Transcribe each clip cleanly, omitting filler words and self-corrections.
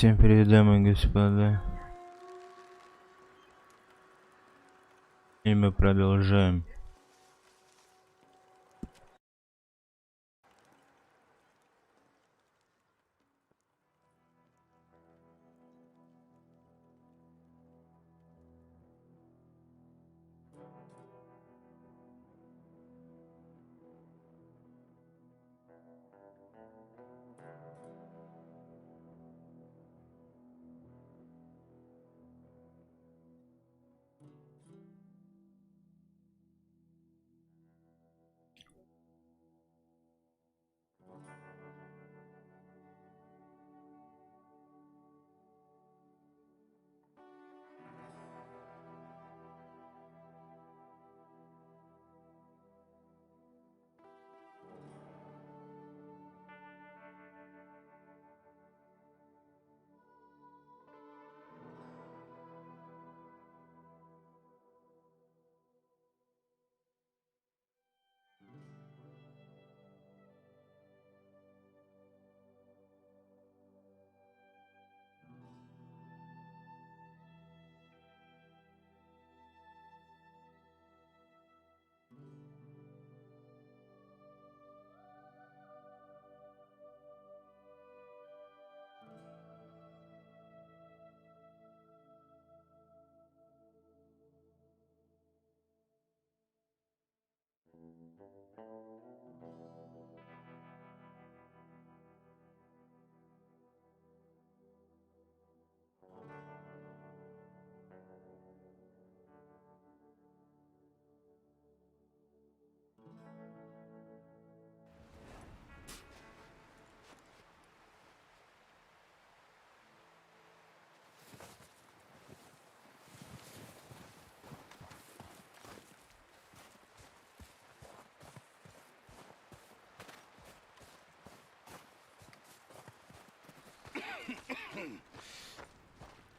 Всем привет, дамы и господа. И мы продолжаем.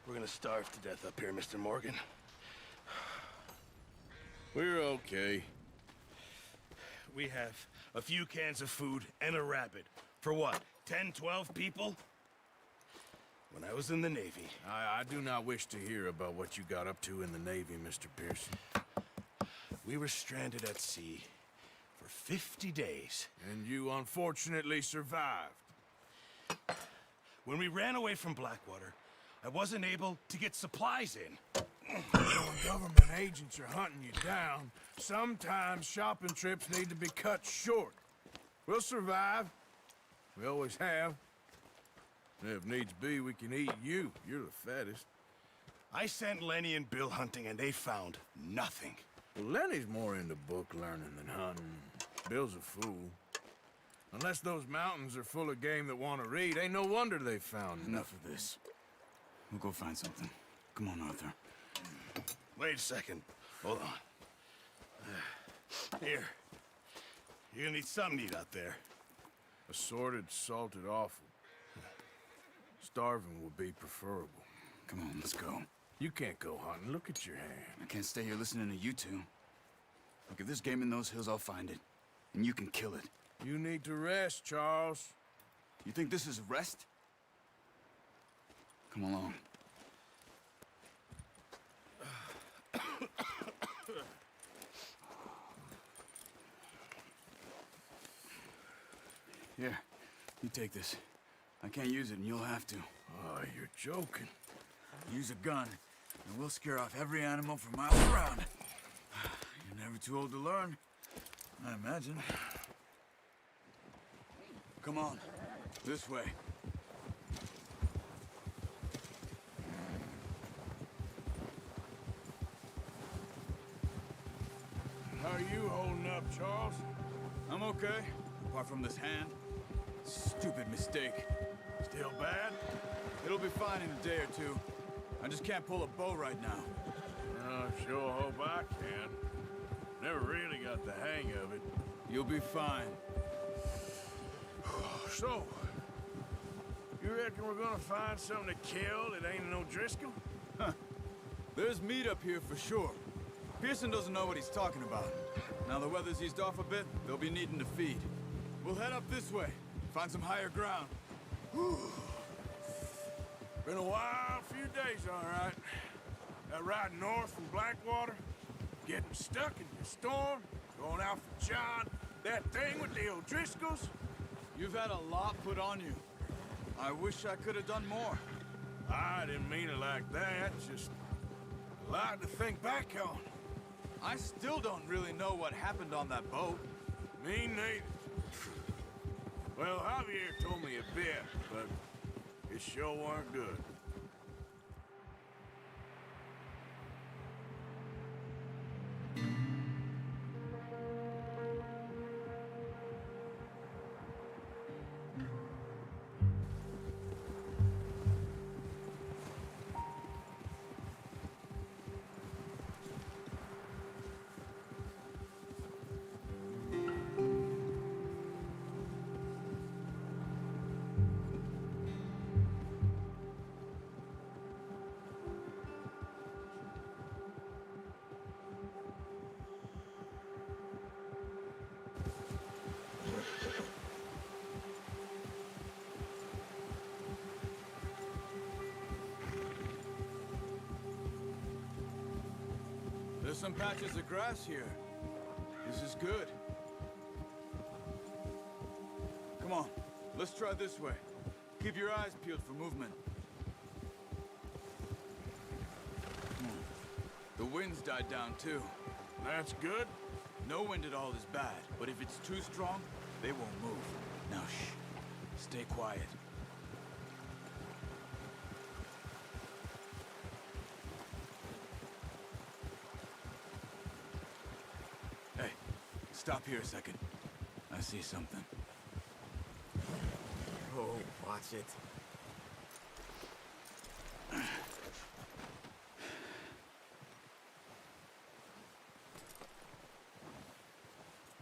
We're gonna starve to death up here, Mr. Morgan. We're okay. We have a few cans of food and a rabbit. For what, 10, 12 people? When I was in the Navy... I do not wish to hear about what you got up to in the Navy, Mr. Pearson. We were stranded at sea for 50 days. And you unfortunately survived. When we ran away from Blackwater, I wasn't able to get supplies in. When government agents are hunting you down, sometimes shopping trips need to be cut short. We'll survive. We always have. If needs be, we can eat you. You're the fattest. I sent Lenny and Bill hunting, and they found nothing. Well, Lenny's more into book learning than hunting. Bill's a fool. Unless those mountains are full of game that want to read, ain't no wonder they found Enough of this. We'll go find something. Come on, Arthur. Wait a second. Hold on. Here. You're gonna need something to eat out there. Assorted, salted offal. Starving would be preferable. Come on, let's go. You can't go hunting. Look at your hand. I can't stay here listening to you two. Look, if there's game in those hills, I'll find it. And you can kill it. You need to rest, Charles. You think this is rest? Come along. Here, you take this. I can't use it, and you'll have to. Oh, you're joking. Use a gun, and we'll scare off every animal for miles around. You're never too old to learn, I imagine. Come on, this way. How are you holding up, Charles? I'm okay, apart from this hand. Stupid mistake. Still bad? It'll be fine in a day or two. I just can't pull a bow right now. I sure hope I can. Never really got the hang of it. You'll be fine. So, you reckon we're gonna find something to kill that ain't no Driscoll? There's meat up here for sure. Pearson doesn't know what he's talking about. Now the weather's eased off a bit, they'll be needing to feed. We'll head up this way, find some higher ground. Been a wild few days, all right. That ride north from Blackwater, getting stuck in the storm, going out for John, that thing with the O'Driscolls. You've had a lot put on you. I wish I could have done more. I didn't mean it like that, just a lot to think back on. I still don't really know what happened on that boat. Me neither. Well, Javier told me a bit, but it sure weren't good. There's some patches of grass here. This is good. Come on, let's try this way. Keep your eyes peeled for movement. The wind's died down too. That's good. No wind at all is bad, but if it's too strong, they won't move. Now shh, stay quiet. Hey, stop here a second. I see something. Oh, watch it.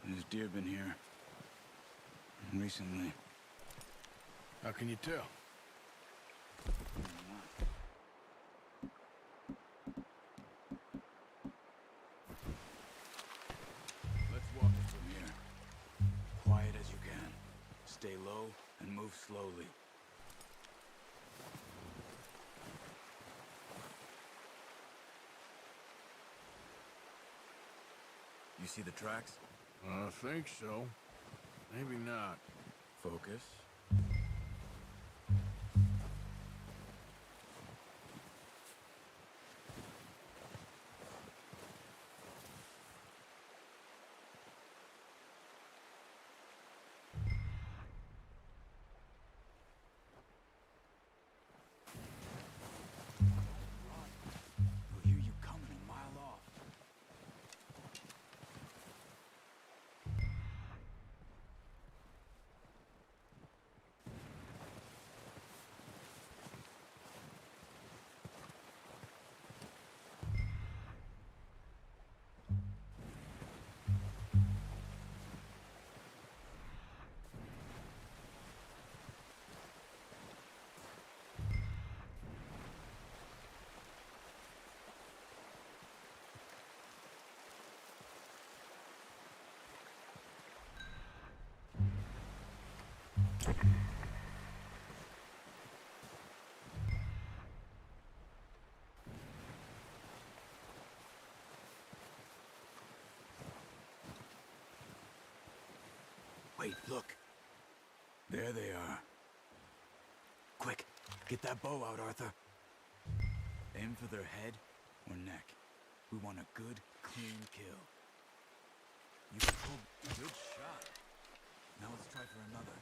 There's deer been here. Recently. How can you tell? Let's walk it from here. Quiet as you can. Stay low and move slowly. You see the tracks? I think so. Maybe not. Focus. They'll hear you coming a mile off. Wait, look. There they are. Quick, get that bow out, Arthur. Aim for their head or neck. We want a good, clean kill. You pulled. Good shot. Now let's try for another.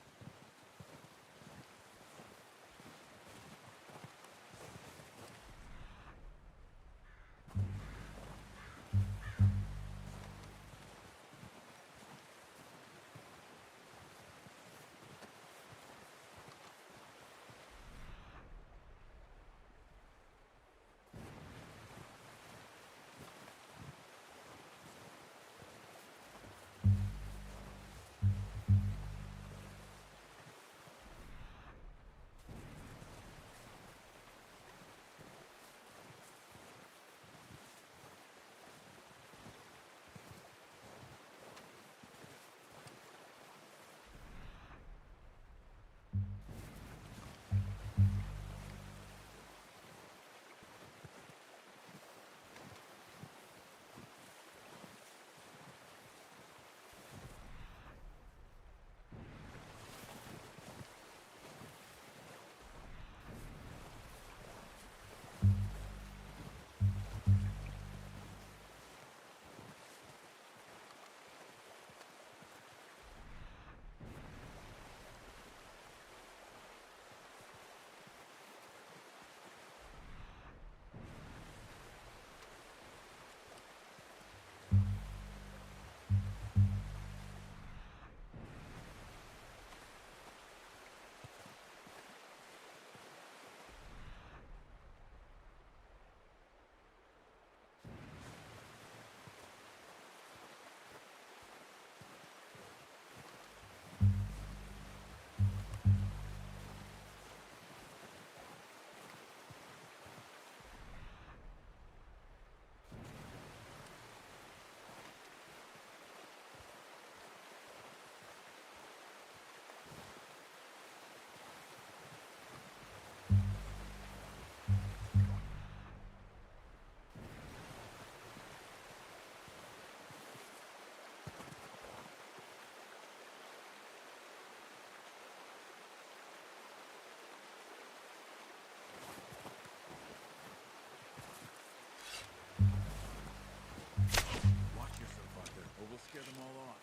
scare them all off.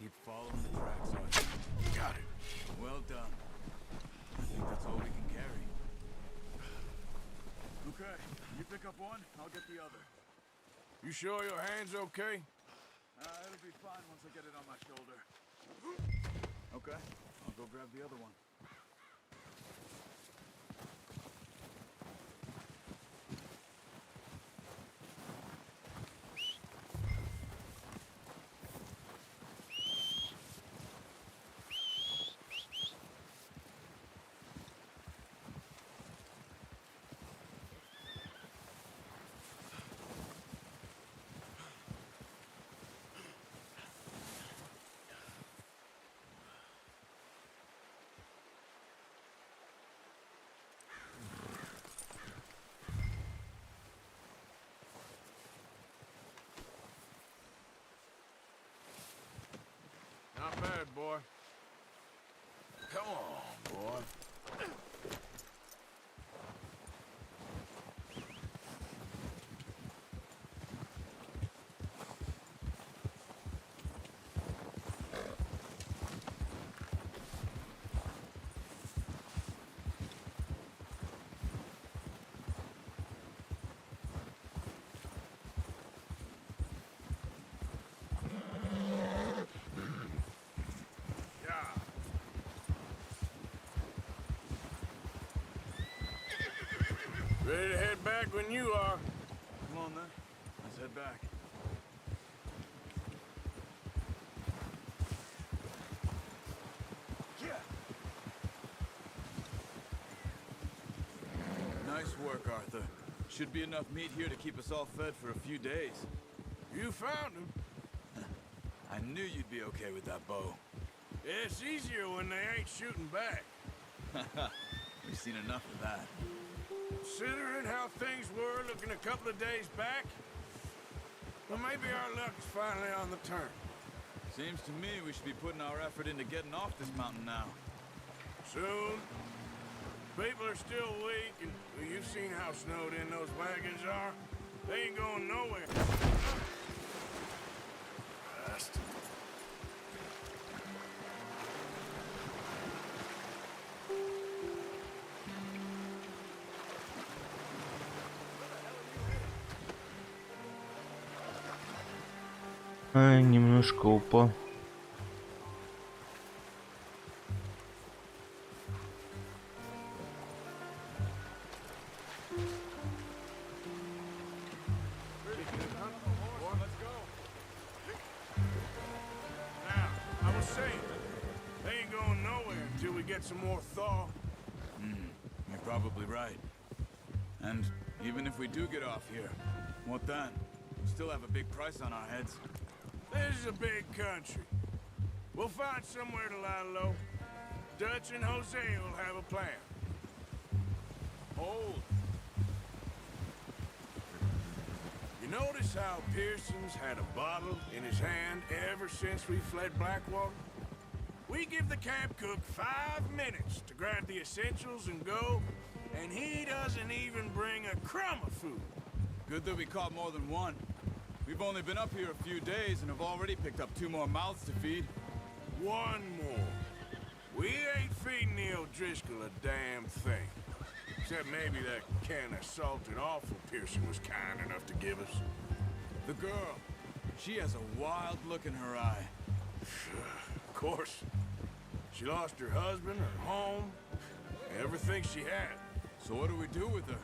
Keep following the tracks, Arthur. Got it. Well done. I think that's all we can carry. Okay, you pick up one, I'll get the other. You sure your hand's okay? It'll be fine once I get it on my shoulder. Okay, I'll go grab the other one. Not bad, boy. Come on, boy. Ready to head back when you are. Come on then, let's head back. Nice work, Arthur. Should be enough meat here to keep us all fed for a few days. You found him. I knew you'd be okay with that bow. Yeah, it's easier when they ain't shooting back. We've seen enough of that. Considering how things were looking a couple of days back, well, maybe our luck is finally on the turn. Seems to me we should be putting our effort into getting off this mountain now. Soon. People are still weak, and well, you've seen how snowed in those wagons are. They ain't going nowhere. Bastard. Ай, немножко упал. Now, I was saying, they ain't going nowhere until we get some more thaw. You're probably right. And even if we do get off here, what then? We still have a big price on our heads. This is a big country. We'll find somewhere to lie low. Dutch and Jose will have a plan. Hold. You notice how Pearson's had a bottle in his hand ever since we fled Blackwater? We give the camp cook 5 minutes to grab the essentials and go, and he doesn't even bring a crumb of food. Good that we caught more than one. We've only been up here a few days and have already picked up 2 more mouths to feed. 1 more. We ain't feeding the O'Driscoll a damn thing. Except maybe that can of salted offal Pearson was kind enough to give us. The girl, she has a wild look in her eye. Of course. She lost her husband, her home, everything she had. So what do we do with her?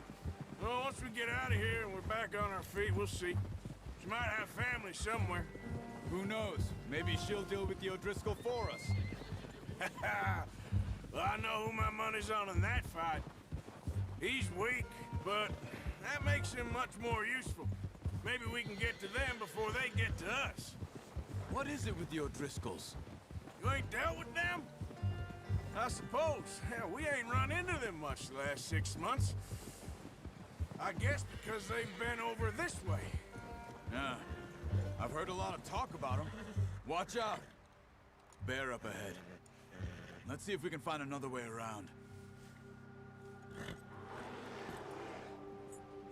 Well, once we get out of here and we're back on our feet, we'll see. She might have family somewhere. Who knows? Maybe she'll deal with the O'Driscoll for us. Well, I know who my money's on in that fight. He's weak, but that makes him much more useful. Maybe we can get to them before they get to us. What is it with the O'Driscolls? You ain't dealt with them? I suppose. Hell, we ain't run into them much the last 6 months. I guess because they've been over this way. Yeah. I've heard a lot of talk about them. Watch out. Bear up ahead. Let's see if we can find another way around.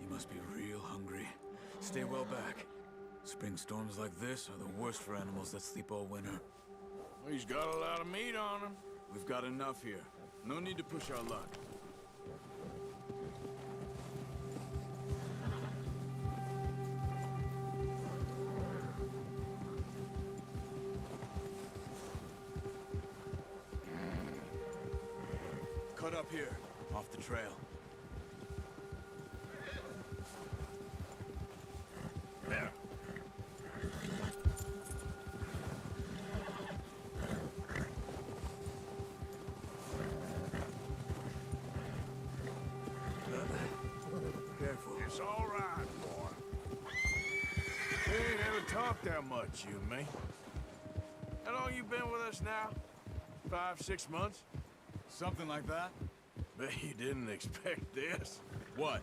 He must be real hungry. Stay well back. Spring storms like this are the worst for animals that sleep all winter. He's got a lot of meat on him. We've got enough here. No need to push our luck. Cut up here, off the trail. There. Careful. It's all right, boy. We ain't ever talked that much, you and me. How long you been with us now? 5, 6 months? Something like that? Bet you didn't expect this. What?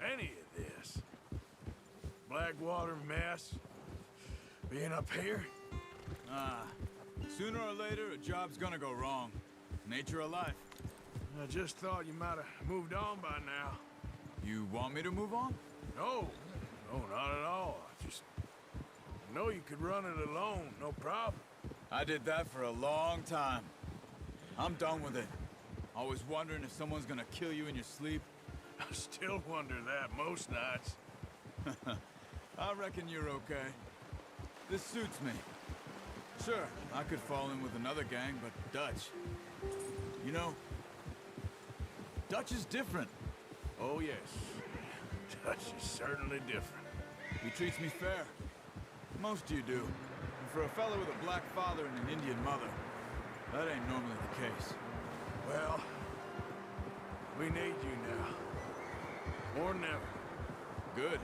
Any of this. Blackwater mess. Being up here? Sooner or later, a job's gonna go wrong. Nature of life. I just thought you might have moved on by now. You want me to move on? No, no, not at all. I know you could run it alone, no problem. I did that for a long time. I'm done with it. Always wondering if someone's gonna kill you in your sleep. I still wonder that most nights. I reckon you're okay. This suits me. Sure, I could fall in with another gang, but Dutch... You know, Dutch is different. Oh, yes. Dutch is certainly different. He treats me fair. Most you do. And for a fellow with a black father and an Indian mother, that ain't normally the case. Well, we need you now. More than ever. Good.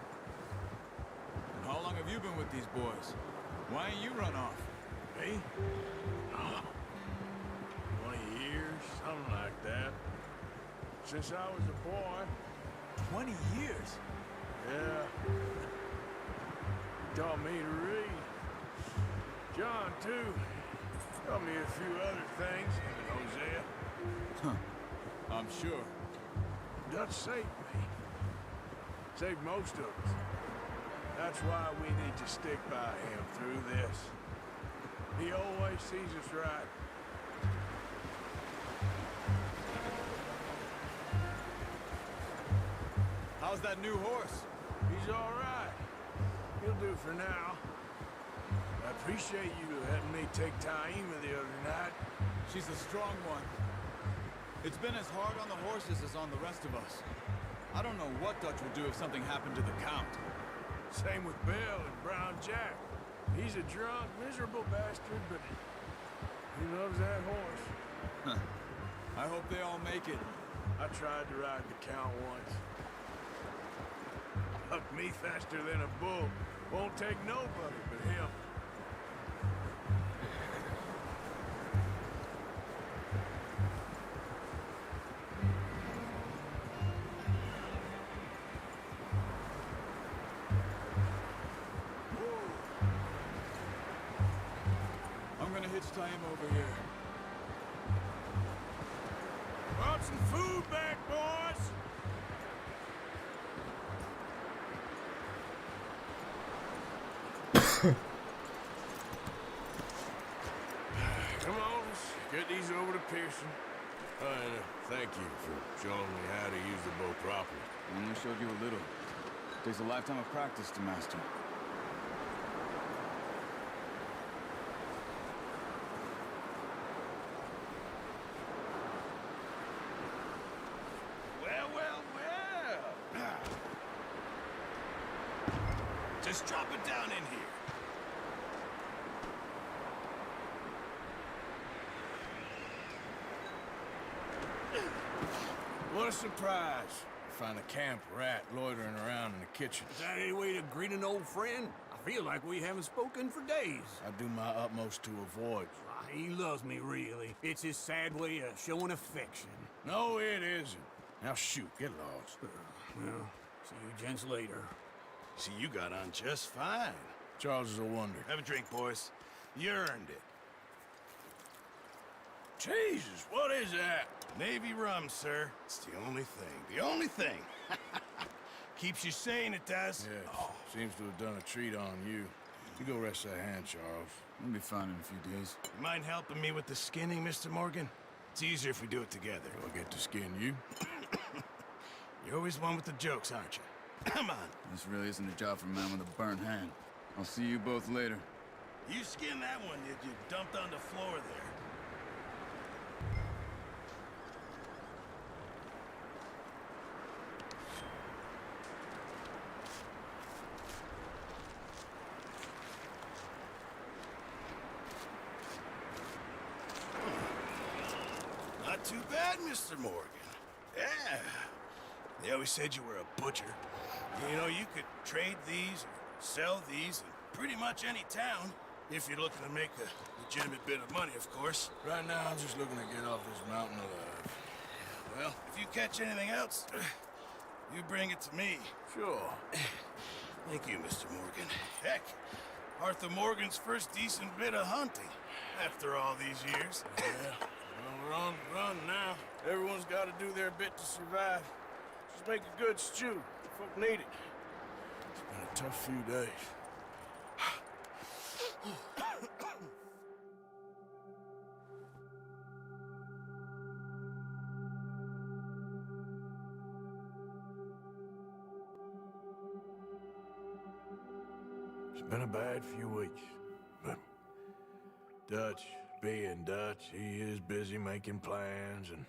And how long have you been with these boys? Why ain't you run off? Me? Oh, 20 years, something like that. Since I was a boy. 20 years? Yeah. He taught me to read. John, too. Taught me a few other things. Hosea. Huh. I'm sure. Dutch saved me. Saved most of us. That's why we need to stick by him through this. He always sees us right. How's that new horse? He's all right. He'll do for now. I appreciate you letting me take Taima the other night. She's a strong one. It's been as hard on the horses as on the rest of us. I don't know what Dutch would do if something happened to the Count. Same with Bill and Brown Jack. He's a drunk, miserable bastard, but he loves that horse. Huh. I hope they all make it. I tried to ride the Count once. Bucked me faster than a bull. Won't take nobody but him. I'm gonna hitch time over here. Brought some food back, boys! Come on, let's get these over to Pearson. And thank you for showing me how to use the bow properly. I only showed you a little. Takes a lifetime of practice to master. Well, well, well. Just drop it down in here. What a surprise. Find a camp rat loitering around in the kitchen. Is that any way to greet an old friend? I feel like we haven't spoken for days. I do my utmost to avoid. Ah, he loves me, really. It's his sad way of showing affection. No, it isn't. Now shoot, get lost. Well, see you gents later. See, you got on just fine. Charles is a wonder. Have a drink, boys. You earned it. Jesus, what is that? Navy rum, sir. It's the only thing. The only thing. Keeps you sane, it does. Yeah, seems to have done a treat on you. You go rest that hand, Charles. We'll be fine in a few days. You mind helping me with the skinning, Mr. Morgan? It's easier if we do it together. Do I get to skin you? You're always one with the jokes, aren't you? Come on. This really isn't a job for a man with a burnt hand. I'll see you both later. You skinned that one that you dumped on the floor there. Not too bad, Mr. Morgan. Yeah. They always said you were a butcher. You know, you could trade these, or sell these in pretty much any town, if you're looking to make a legitimate bit of money, of course. Right now, I'm just looking to get off this mountain alive. Well, if you catch anything else, you bring it to me. Sure. Thank you, Mr. Morgan. Heck, Arthur Morgan's first decent bit of hunting, after all these years. Yeah. Well, we're on the run now. Everyone's got to do their bit to survive. Just make a good stew. Folk need it. It's been a tough few days. It's been a bad few weeks, but Dutch being Dutch, he is busy making plans, and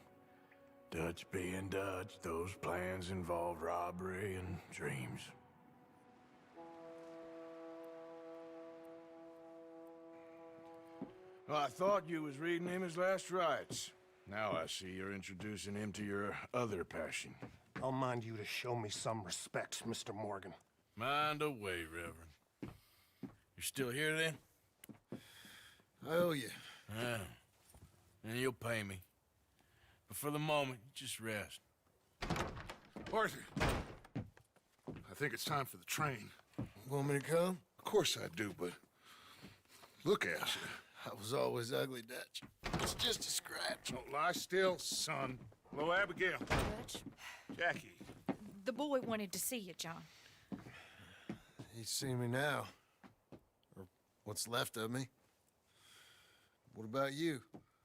Dutch being Dutch, those plans involve robbery and dreams. Well, I thought you was reading him his last rites. Now I see you're introducing him to your other passion. I'll mind you to show me some respect, Mr. Morgan. Mind away, Reverend. You're still here, then? I owe you. Yeah. And you'll pay me. But for the moment, just rest. Arthur, I think it's time for the train. Want me to come? Of course I do, but look at you. I was always ugly, Dutch. It's just a scratch. Don't lie still, son. Hello, Abigail. Dutch, Jackie. the boy wanted to see you, John. He's seen me now. Or what's left of me. What about you?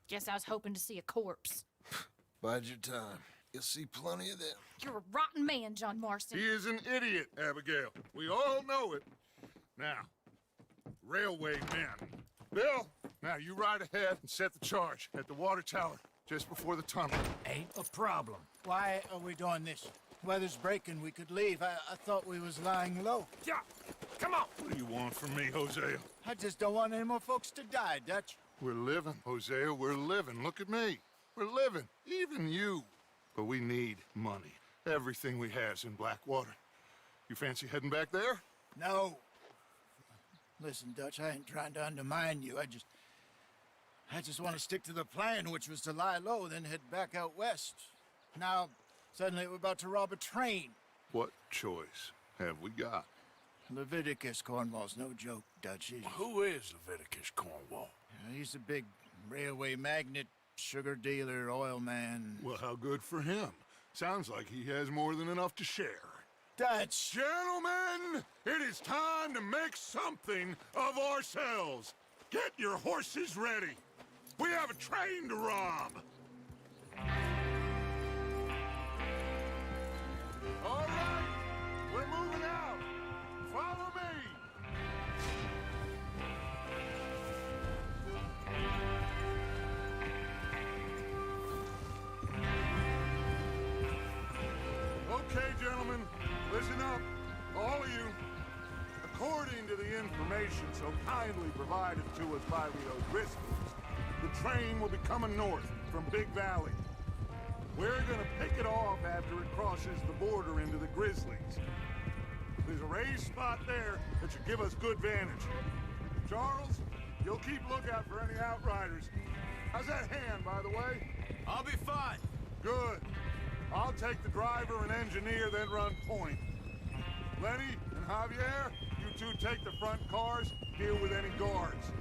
Guess I was hoping to see a corpse. Bide your time. You'll see plenty of them. You're a rotten man, John Marston. He is an idiot, Abigail. We all know it. Now, railway men. Bill, now you ride ahead and set the charge at the water tower just before the tunnel. Ain't a problem. Why are we doing this? Weather's breaking, we could leave. I thought we was lying low. Yeah, come on. What do you want from me, Hosea? I just don't want any more folks to die, Dutch. We're living, Hosea, we're living. Look at me. We're living, even you. But we need money. Everything we has in Blackwater. You fancy heading back there? No. Listen, Dutch, I ain't trying to undermine you. I just want to stick to the plan, which was to lie low, then head back out west. Now, suddenly we're about to rob a train. What choice have we got? Leviticus Cornwall's no joke, Dutch. Who is Leviticus Cornwall? He's a big railway magnate, sugar dealer, oil man. Well, how good for him. Sounds like he has more than enough to share. Dutch! Gentlemen, it is time to make something of ourselves. Get your horses ready. We have a train to rob. All right, we're moving out. Follow me. Okay, gentlemen, listen up, all of you. According to the information so kindly provided to us by the O'Driscolls, the train will be coming north from Big Valley. We're gonna pick it off after it crosses the border into the Grizzlies. There's a raised spot there that should give us good vantage. Charles, you'll keep lookout for any outriders. How's that hand, by the way? I'll be fine. Good. I'll take the driver and engineer, then run point. Lenny and Javier, you two take the front cars, deal with any guards.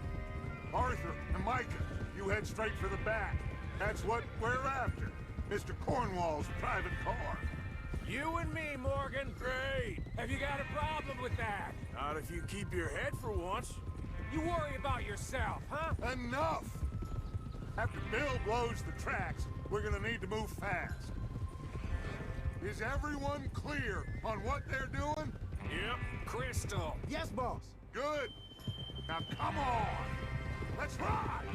Arthur and Micah, you head straight for the back. That's what we're after. Mr. Cornwall's private car. You and me, Morgan. Great. Have you got a problem with that? Not if you keep your head for once. You worry about yourself, huh? Enough! After Bill blows the tracks, we're gonna need to move fast. Is everyone clear on what they're doing? Yep. Crystal. Yes, boss. Good. Now come on! Let's ride!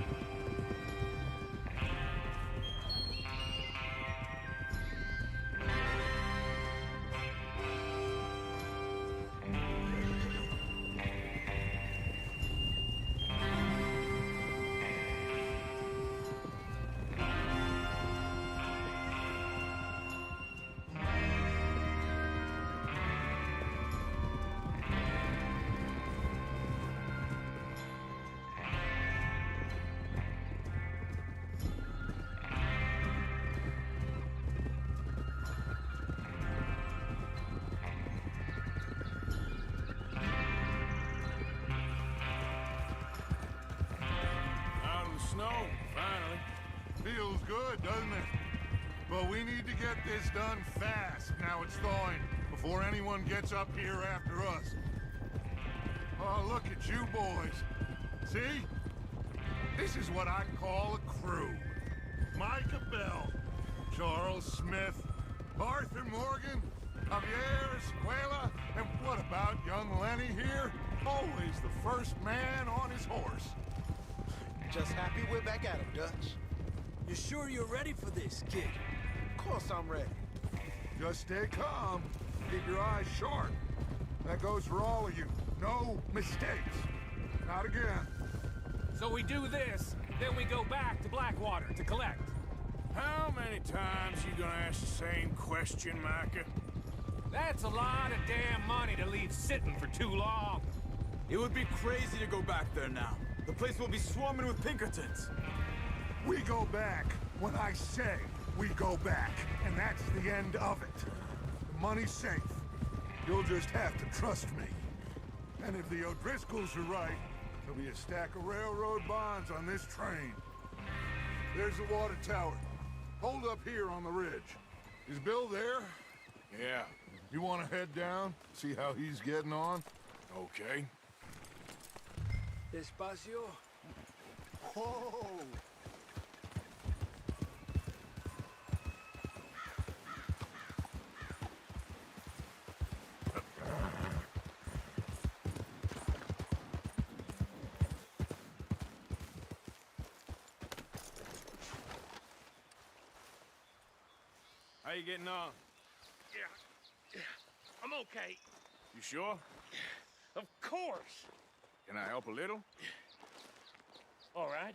Snow, finally. Feels good, doesn't it? But we need to get this done fast, now it's thawing, before anyone gets up here after us. Oh, look at you boys. See? This is what I call a crew. Micah Bell, Charles Smith, Arthur Morgan, Javier Escuela, and what about young Lenny here? Always the first man on his horse. Just happy we're back at it, Dutch. You sure you're ready for this, kid? Of course I'm ready. Just stay calm. Keep your eyes sharp. That goes for all of you. No mistakes. Not again. So we do this, then we go back to Blackwater to collect. How many times you gonna ask the same question, Micah? That's a lot of damn money to leave sitting for too long. It would be crazy to go back there now. The place will be swarming with Pinkertons. We go back when I say we go back, and that's the end of it. The money's safe. You'll just have to trust me. And if the O'Driscolls are right, there'll be a stack of railroad bonds on this train. There's the water tower. Hold up here on the ridge. Is Bill there? Yeah, You want to head down, see how he's getting on? okay. Despacio. Whoa! How you getting on? Yeah, I'm okay. You sure? Of course. Can I help a little? All right.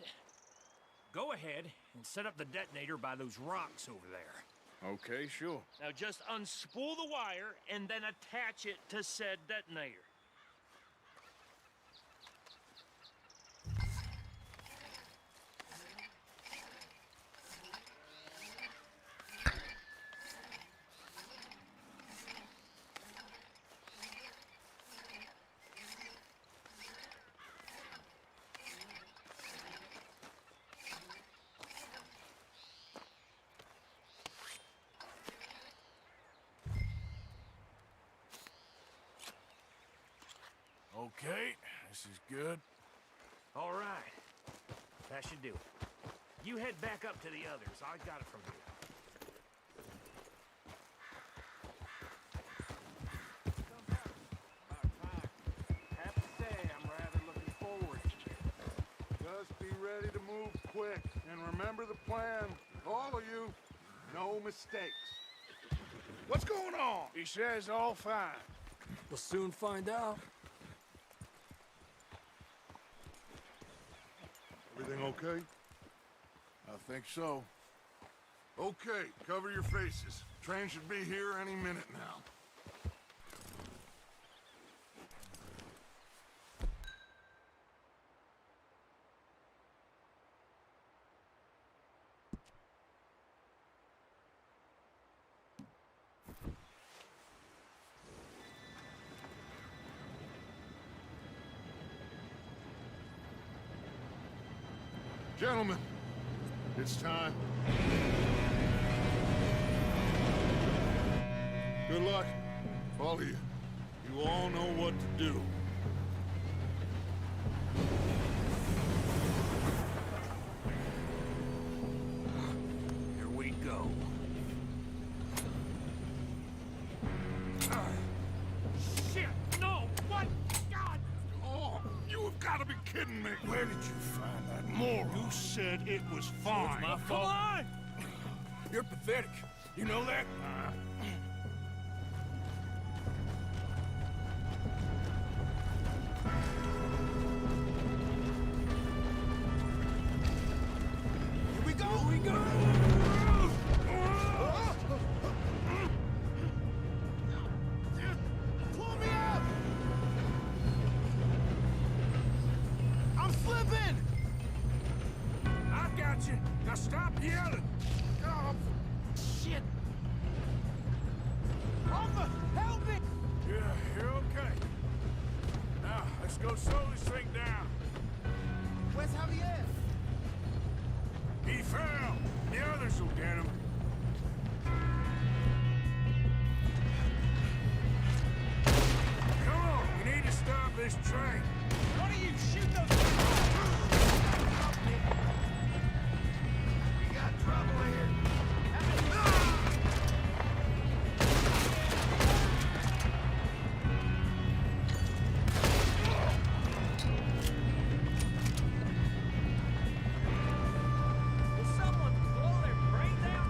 Go ahead and set up the detonator by those rocks over there. Okay, sure. Now just unspool the wire and then attach it to said detonator. Okay, this is good. All right. That should do it. You head back up to the others. I got it from here. Have to say, I'm rather looking forward to it. Just be ready to move quick. And remember the plan. All of you, no mistakes. What's going on? He says all fine. We'll soon find out. Everything okay? I think so. Okay, cover your faces. Train should be here any minute now. Gentlemen, it's time. Good luck, all of you. You all know what to do. Here we go. Shit! No! What? God! Oh, you have got to be kidding me. Where did you find that moron? You said it was fine. My fault. Come on! You're pathetic. You know that? Here we go! Here we go! Pull me up! I'm slipping! I got you. Now stop yelling. Oh, Shit! Arthur, help me! yeah, you're okay. Now, let's go slow this thing down. Where's Javier? He fell. The others will get him. Come on, we need to stop this train. One of you shoot those... We got trouble here. Will someone blow their brains out?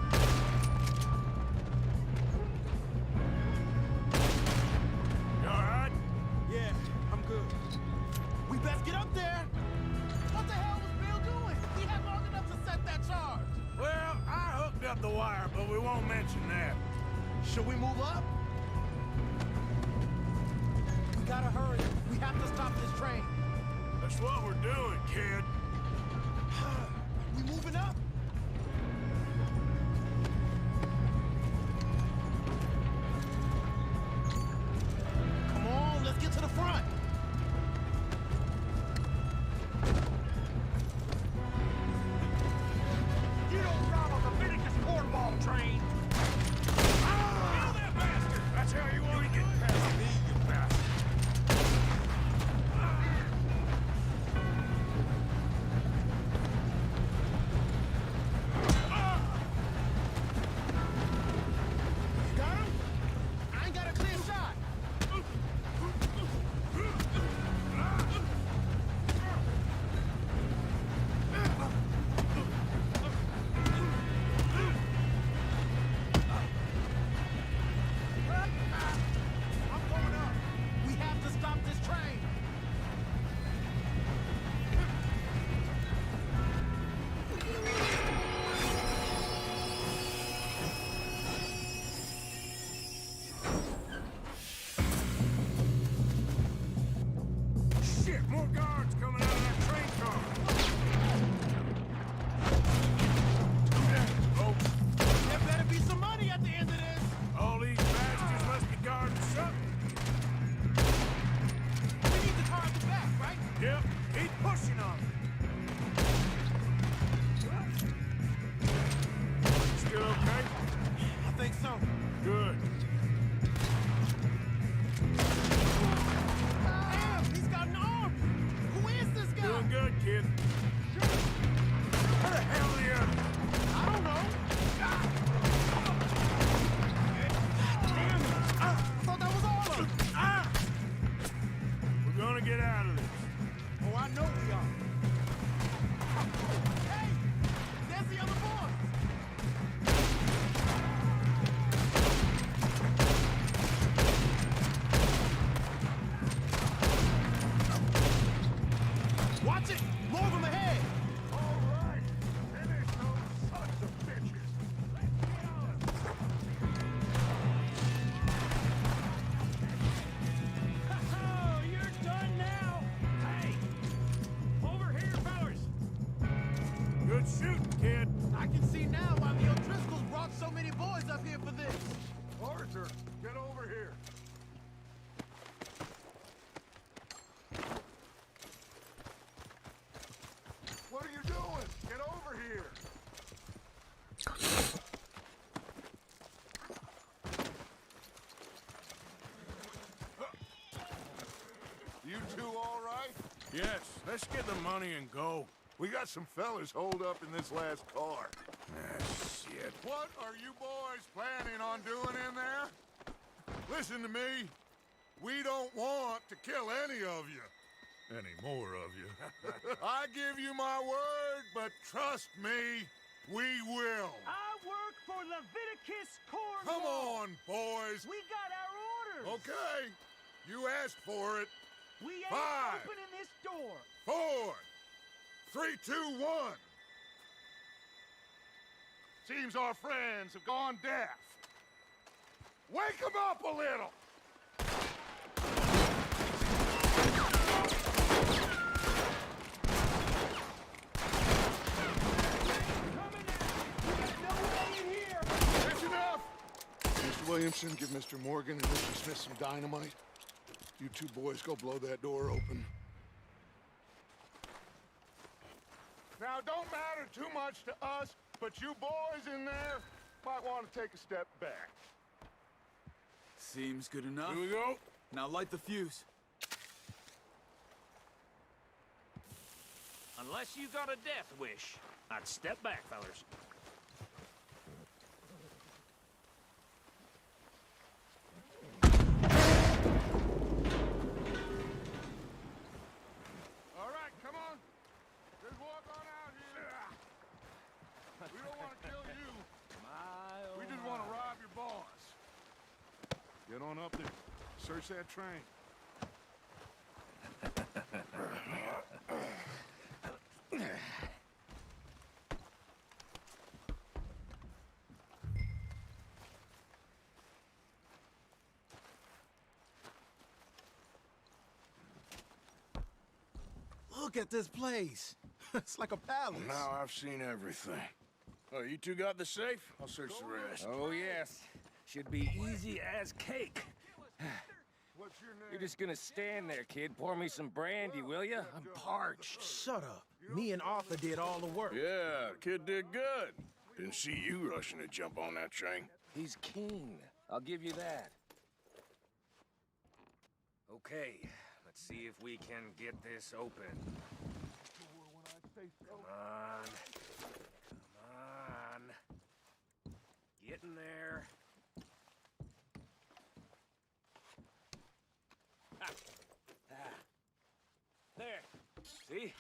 You all right? Yeah, I'm good. We best get up there. What the hell was Bill doing? He had long enough to set that charge. Well, I hooked up the wire, but we won't mention that. Should we move up? We gotta hurry. We have to stop this train. That's what we're doing, kid. We moving up? Come on, let's get to the front. You don't ride on the Leviticus cornball train! Kill that bastard! That's how you want to get past me, you bastard. shooting, kid. I can see now why the O'Driscolls brought so many boys up here for this. Arthur, get over here. What are you doing? Get over here. You two all right? Yes, let's get the money and go. We got some fellas holed up in this last car. Ah, shit. What are you boys planning on doing in there? Listen to me. We don't want to kill any of you. Any more of you. I give you my word, but trust me, we will. I work for Leviticus Cornwall. Come on, boys. We got our orders. Okay. You asked for it. We ain't 5, opening this door. 4, 3, 2, 1. Seems our friends have gone deaf. Wake them up a little. That's enough! Mr. Williamson, give Mr. Morgan and Mr. Smith some dynamite. You two boys go blow that door open. Now, don't matter too much to us, but you boys in there might want to take a step back. Seems good enough. Here we go. Now light the fuse. Unless you got a death wish, I'd step back, fellas. All right, come on. Just walk on out here. We don't want to kill you. We just want to rob your boss. Get on up there. Search that train. Look at this place. It's like a palace. Now I've seen everything. Oh, you two got the safe? I'll search the rest. Oh, yes. Should be easy as cake. What's your name? You're just gonna stand there, kid. Pour me some brandy, will ya? I'm parched. Shut up. Me and Arthur did all the work. Yeah, kid did good. Didn't see you rushing to jump on that train. He's keen. I'll give you that. Okay, let's see if we can get this open. Come on. Come on. Get in there. There. See?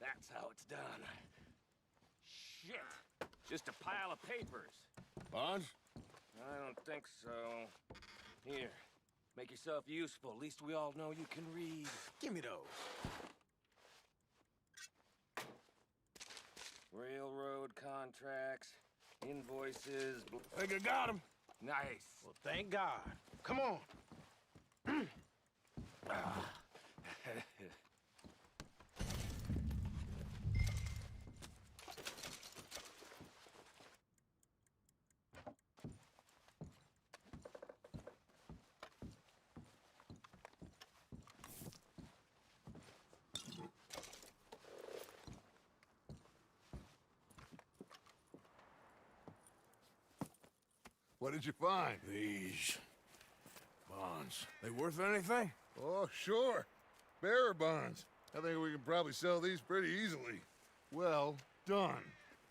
That's how it's done. Shit. Just a pile of papers. Bonds? I don't think so. Here. Make yourself useful. At least we all know you can read. Give me those. Railroad contracts, invoices. Think I got him. Nice. Well, thank God. Come on. What did you find? These bonds. They worth anything? Oh, sure. Bearer bonds. I think we can probably sell these pretty easily. Well done.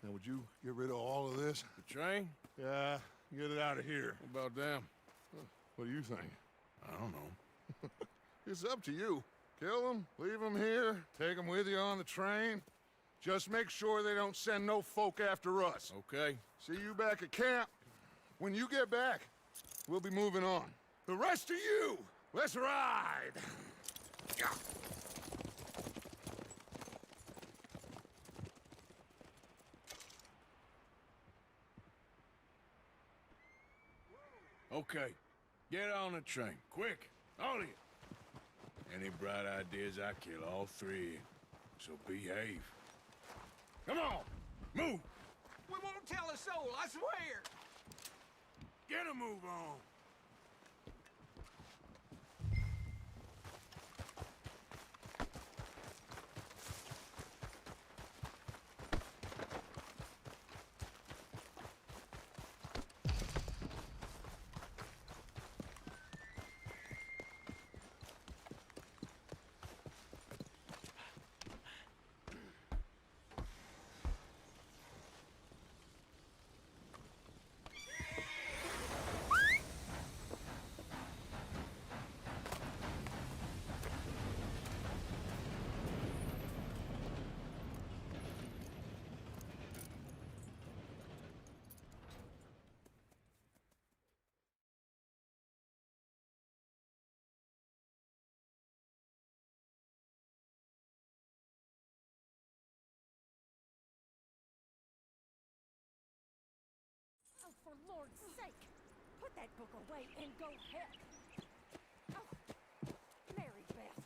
Now, would you get rid of all of this? The train? Yeah, get it out of here. What about them? What do you think? I don't know. It's up to you. Kill them, leave them here, take them with you on the train. Just make sure they don't send no folk after us. Okay. See you back at camp. When you get back, we'll be moving on. The rest of you, let's ride! Okay. Get on the train. Quick. All of you. Any bright ideas, I kill all three of you. So behave. Come on! Move! We won't tell a soul, I swear! Get a move on! Oh, for Lord's sake! Put that book away and go help! Oh, Mary Beth.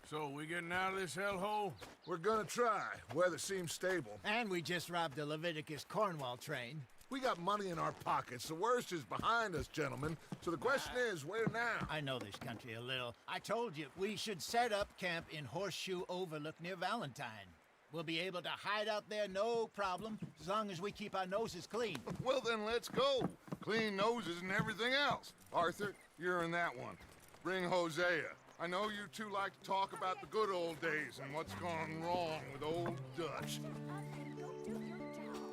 So, we getting out of this hellhole? We're gonna try. Weather seems stable. And we just robbed the Leviticus Cornwall train. We got money in our pockets. The worst is behind us, gentlemen. So the question is, where now? I know this country a little. I told you, we should set up camp in Horseshoe Overlook near Valentine. We'll be able to hide out there no problem, as long as we keep our noses clean. Well, then let's go. Clean noses and everything else. Arthur, you're in that one. Bring Hosea. I know you two like to talk about the good old days and what's gone wrong with old Dutch. And go do your job.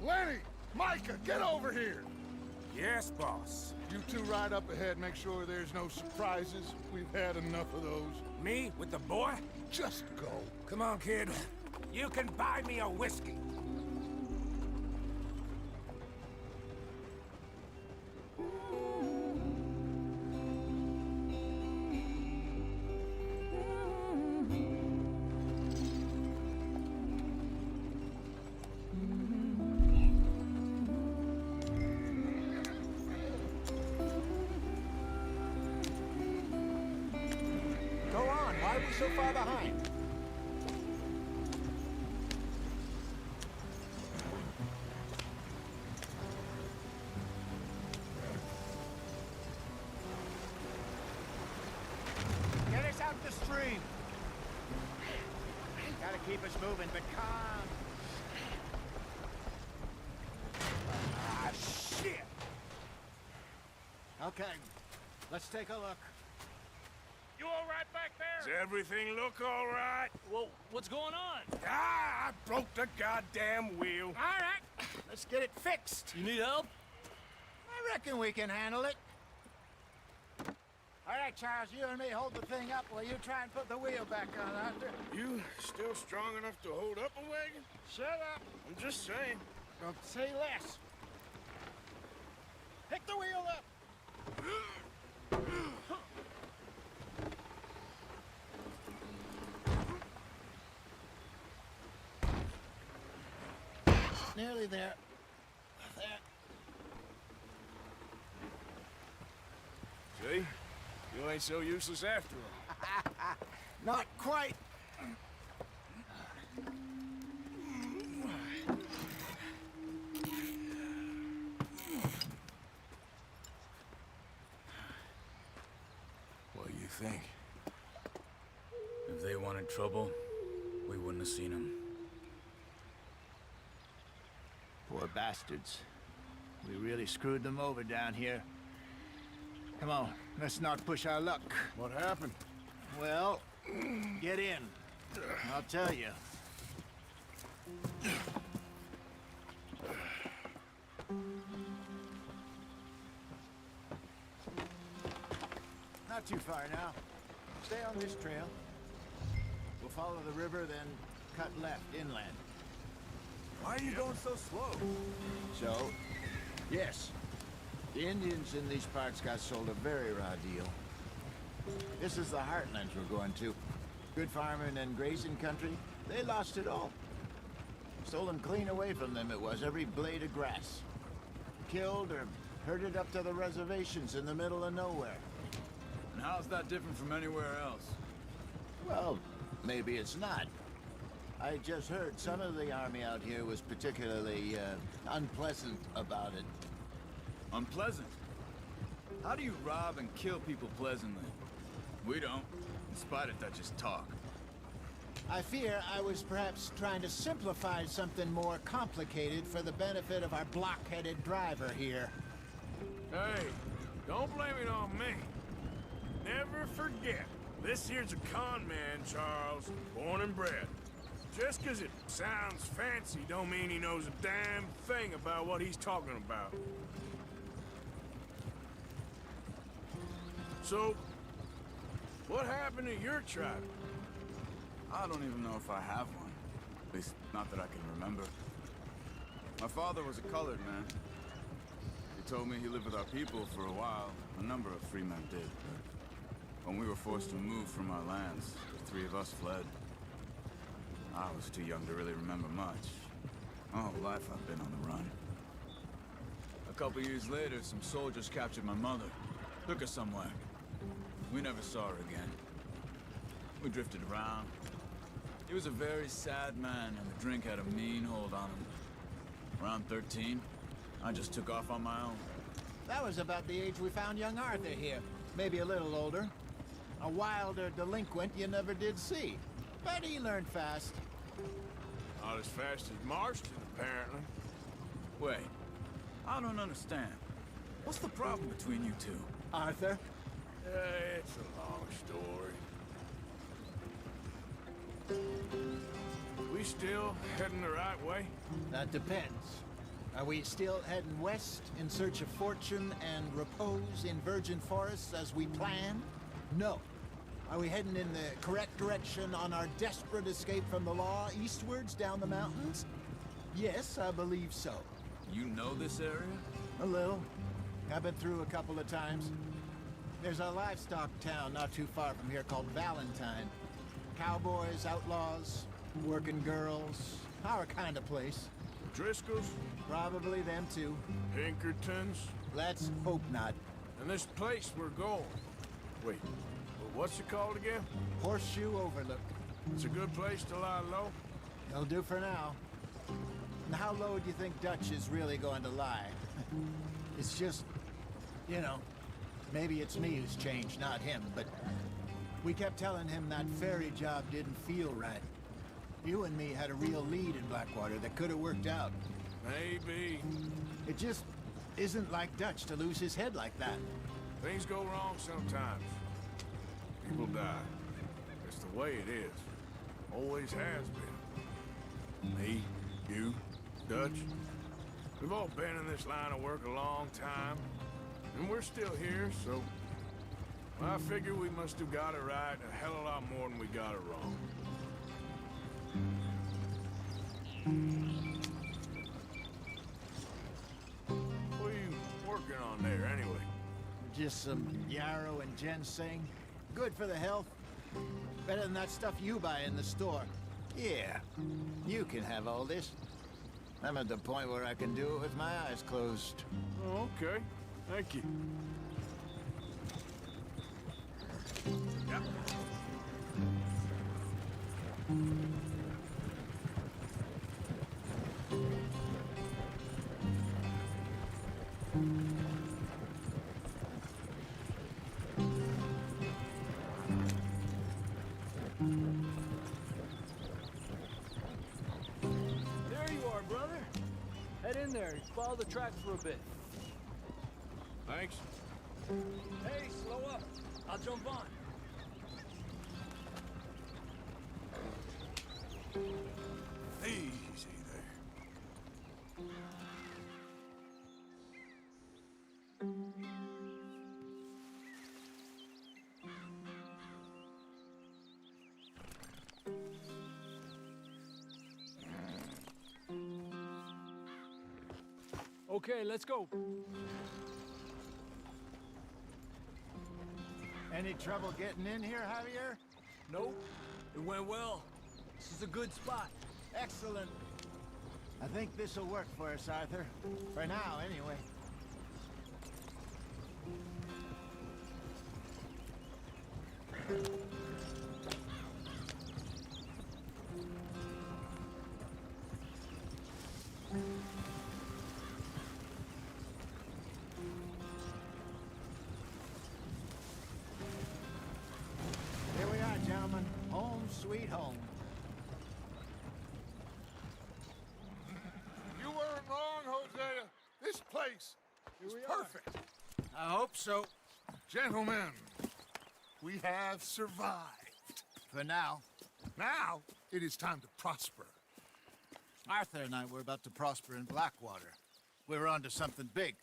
Lenny! Micah, get over here! Yes, boss. You two ride up ahead, make sure there's no surprises. We've had enough of those. Me with the boy? Just go. Come on, kid. You can buy me a whiskey. Go on, why are we so far behind? Get us out the stream. Gotta keep us moving, but calm. Ah, shit! Okay, let's take a look. You all right back Does there? everything look all right? Well, what's going on? Ah, I broke the goddamn wheel. All right, let's get it fixed. You need help? I reckon we can handle it. All right, Charles, you and me hold the thing up while you try and put the wheel back on, Arthur. You still strong enough to hold up a wagon? Shut up. I'm just saying. Don't say less. Pick the wheel up. Nearly there. There. See? You ain't so useless after all. Not quite. What do you in trouble, we wouldn't have seen him. Poor bastards. We really screwed them over down here. Come on, let's not push our luck. What happened? Well, get in. I'll tell you. Not too far now. Stay on this trail. We'll follow the river, then cut left inland. Why are you going so slow? So, yes, the Indians in these parts got sold a very raw deal. This is the heartlands we're going to. Good farming and grazing country, they lost it all. Stolen clean away from them it was, every blade of grass. Killed or herded up to the reservations in the middle of nowhere. And how's that different from anywhere else? Well, maybe it's not. I just heard some of the army out here was particularly, unpleasant about it. Unpleasant? How do you rob and kill people pleasantly? We don't, in spite of Dutch's talk. I fear I was perhaps trying to simplify something more complicated for the benefit of our block-headed driver here. Hey, don't blame it on me. Never forget, this here's a con man, Charles, born and bred. Just 'cause it sounds fancy don't mean he knows a damn thing about what he's talking about. So, what happened to your tribe? I don't even know if I have one. At least, not that I can remember. My father was a colored man. He told me he lived with our people for a while. A number of free men did. When we were forced to move from our lands, the three of us fled. I was too young to really remember much. My whole life I've been on the run. A couple years later, some soldiers captured my mother. Took her somewhere. We never saw her again. We drifted around. He was a very sad man, and the drink had a mean hold on him. Around 13, I just took off on my own. That was about the age we found young Arthur here. Maybe a little older. A wilder delinquent you never did see. But he learned fast. Not as fast as Marston, apparently. Wait, I don't understand. What's the problem between you two? Arthur? It's a long story. We still heading the right way? That depends. Are we still heading west in search of fortune and repose in virgin forests as we planned? No. Are we heading in the correct direction on our desperate escape from the law eastwards down the mountains? Yes, I believe so. You know this area? A little. I've been through a couple of times. There's a livestock town not too far from here called Valentine. Cowboys, outlaws, working girls, our kind of place. Driscoll's? Probably them too. Pinkertons? Let's hope not. And this place we're going. Wait, what's it called again? Horseshoe Overlook. It's a good place to lie low? It'll do for now. And how low do you think Dutch is really going to lie? It's just, you know, maybe it's me who's changed, not him, but we kept telling him that ferry job didn't feel right. You and me had a real lead in Blackwater that could have worked out. Maybe. It just isn't like Dutch to lose his head like that. Things go wrong sometimes. People die. It's the way it is. Always has been. Me, you, Dutch. We've all been in this line of work a long time. And we're still here, so... I figure we must have got it right a hell of a lot more than we got it wrong. What are you working on there, anyway? Just some yarrow and ginseng. Good for the health. Better than that stuff you buy in the store. Yeah, you can have all this. I'm at the point where I can do it with my eyes closed. Oh, okay. Thank you. Yeah. in there. Follow the tracks for a bit. Thanks. Hey, slow up. I'll jump on. Easy there. Okay, let's go. Any trouble getting in here, Javier? Nope. It went well. This is a good spot. Excellent. I think this'll work for us, Arthur. For now, anyway. Here we are, gentlemen. Home sweet home. You weren't wrong, Hosea. This place is perfect. I hope so. Gentlemen, we have survived. For now. Now, it is time to prosper. Arthur and I were about to prosper in Blackwater. We were onto something big.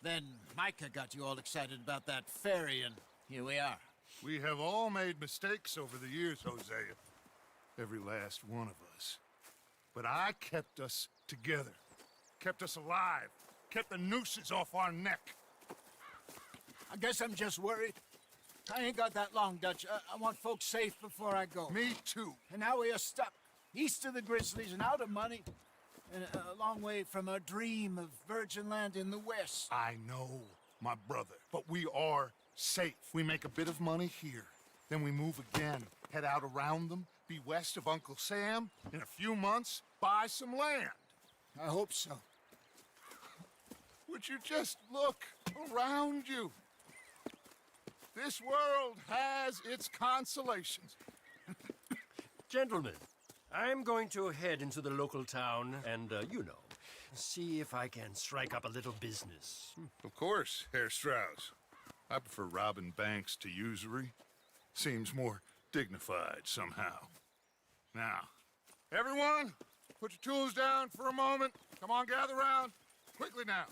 Then Micah got you all excited about that ferry, and here we are. We have all made mistakes over the years, Hosea. Every last one of us. But I kept us together. Kept us alive. Kept the nooses off our neck. I guess I'm just worried. I ain't got that long, Dutch. I want folks safe before I go. Me too. And now we are stuck. East of the Grizzlies and out of money. And a long way from our dream of virgin land in the west. I know, my brother. But we are safe. We make a bit of money here. Then we move again. Head out around them. Be west of Uncle Sam. In a few months, buy some land. I hope so. Would you just look around you? This world has its consolations. Gentlemen, I'm going to head into the local town and, see if I can strike up a little business. Of course, Herr Strauss. I prefer robbing banks to usury. Seems more dignified somehow. Now, everyone, put your tools down for a moment. Come on, gather round. Quickly now.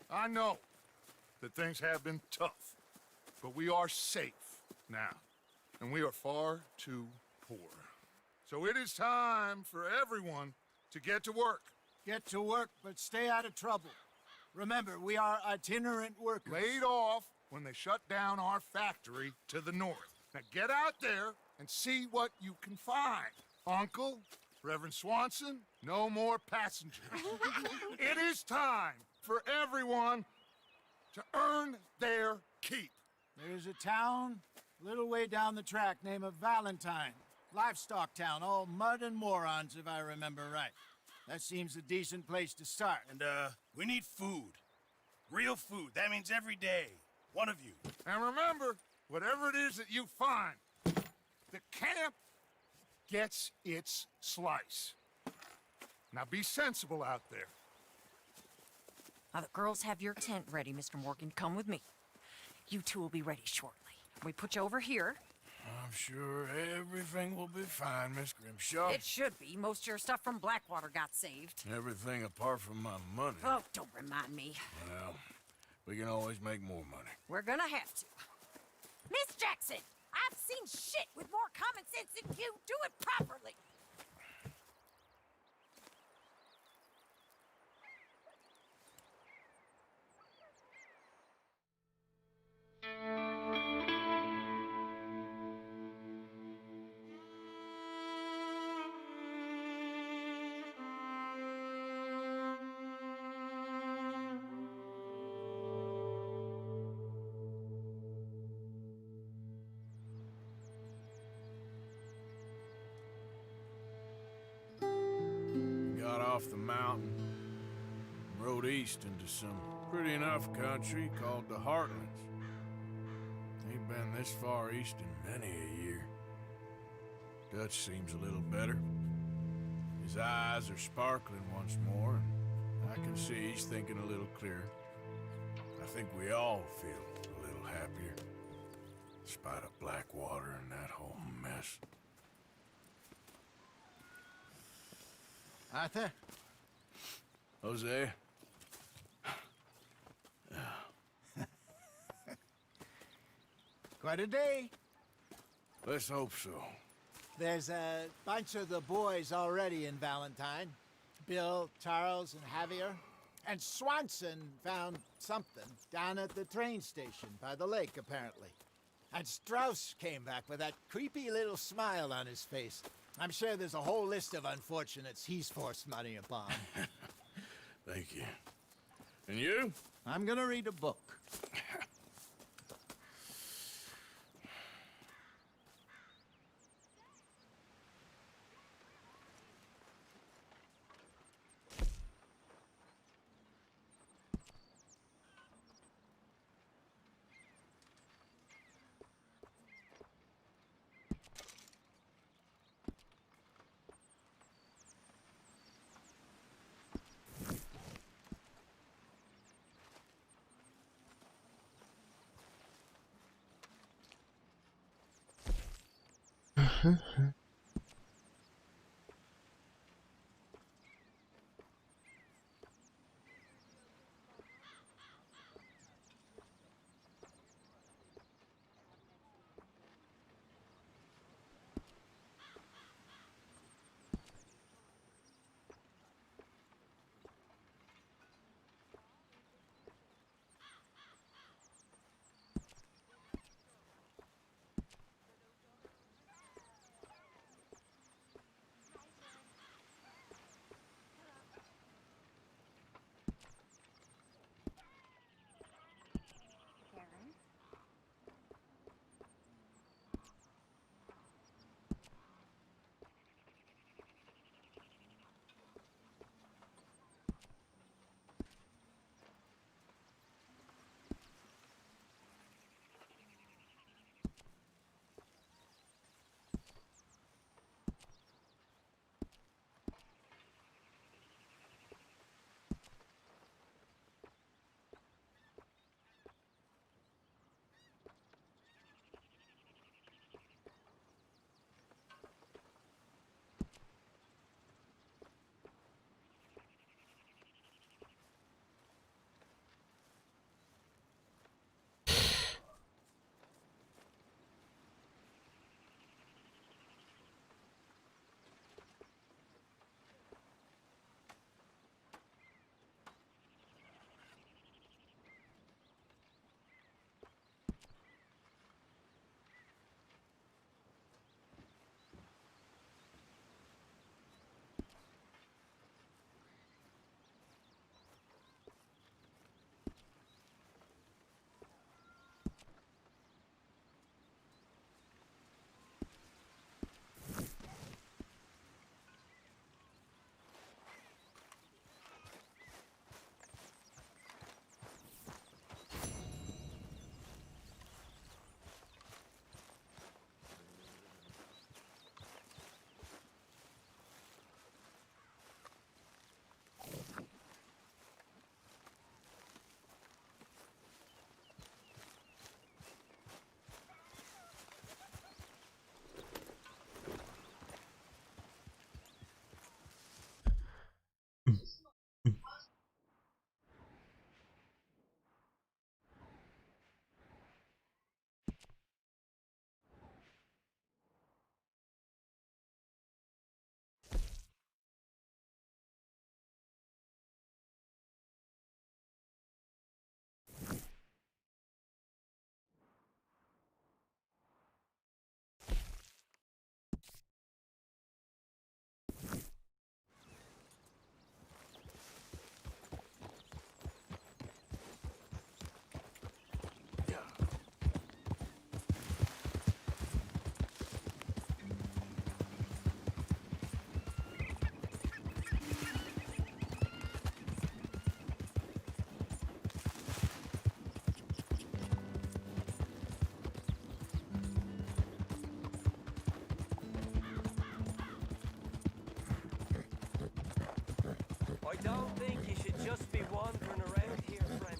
I know that things have been tough, but we are safe now, and we are far too poor. So it is time for everyone to get to work. Get to work, but stay out of trouble. Remember, we are itinerant workers. Laid off when they shut down our factory to the north. Now get out there and see what you can find. Uncle, Reverend Swanson, no more passengers. It is time for everyone to earn their keep. There's a town a little way down the track named Valentine. Livestock town, all mud and morons, if I remember right. That seems a decent place to start. And, we need food. Real food. That means every day. One of you. And remember, whatever it is that you find, the camp gets its slice. Now be sensible out there. Now, the girls have your tent ready, Mr. Morgan. Come with me. You two will be ready shortly. We put you over here. I'm sure everything will be fine, Miss Grimshaw. It should be. Most of your stuff from Blackwater got saved. Everything apart from my money. Oh, don't remind me. Well, we can always make more money. We're gonna have to. Miss Jackson, I've seen shit with more common sense than you. Do it properly. Got off the mountain, rode east into some pretty enough country called the Heartlands. Ain't been this far east in many a year. Dutch seems a little better. His eyes are sparkling once more, and I can see he's thinking a little clearer. I think we all feel a little happier. In spite of Blackwater and that whole mess. Arthur? Jose? Quite a day. Let's hope so. There's a bunch of the boys already in Valentine. Bill, Charles, and Javier. And Swanson found something down at the train station by the lake, apparently. And Strauss came back with that creepy little smile on his face. I'm sure there's a whole list of unfortunates he's forced money upon. Thank you. And you? I'm gonna read a book. just be wandering around here, friend.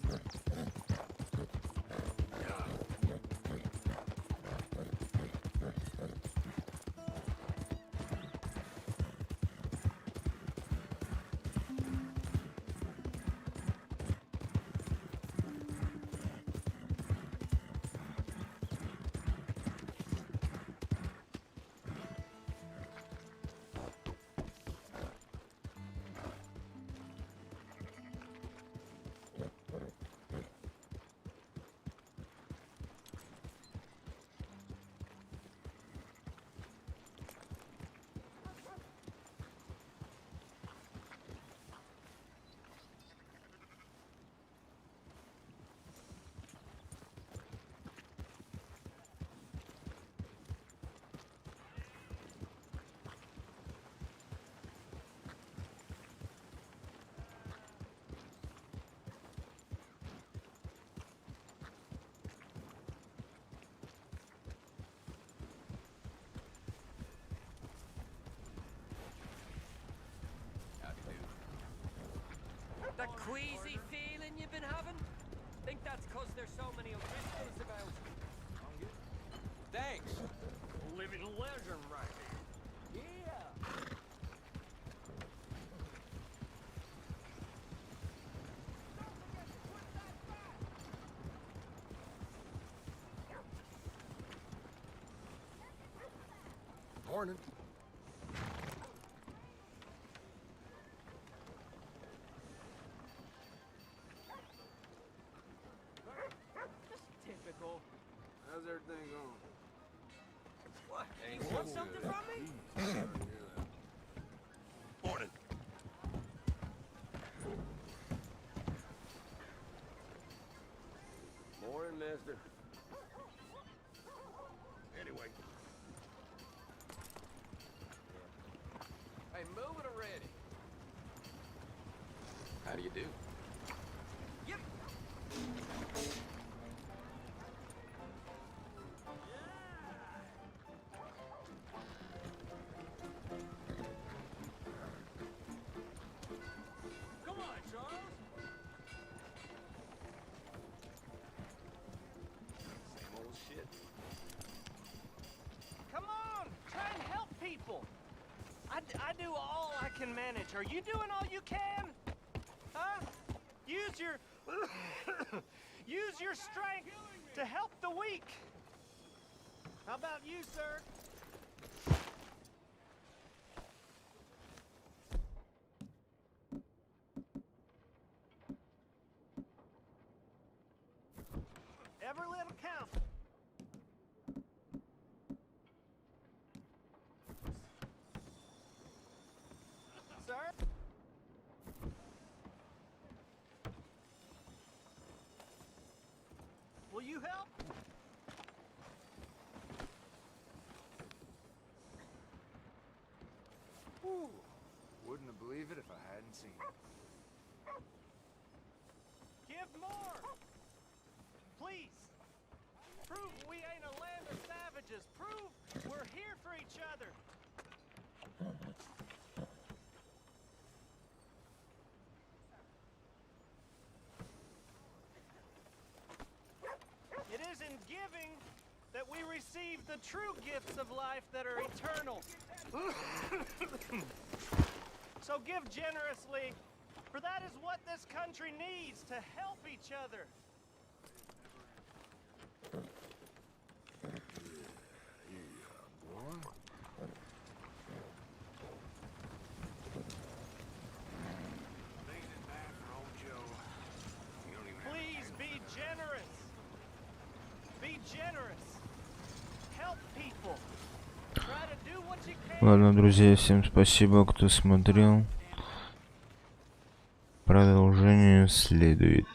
That queasy feeling you've been having? Think that's 'cause there's so many O'Driscolls about. Thanks. Living legend right here. Yeah. Morning. Typical. How's everything going? What? You want something from me? Morning. Morning, mister. Anyway. Hey, move it already. How do you do? Yep. Come on, Charles. Same old shit. Come on, try and help people. I do all I can manage. Are you doing all you can? Huh? Use your use your strength to help the weak. How about you, sir? Every little counts. Sir? Will you help? Ooh, wouldn't have believed it if I hadn't seen it. Give more! Please! Prove we ain't a land of savages. Prove we're here for each other. It is in giving that we receive the true gifts of life that are eternal. So give generously, for that is what this country needs, to help each other. Please be generous. Be generous. Help people. Try to do what you can. Ладно, друзья, всем спасибо, кто смотрел. Продолжение следует.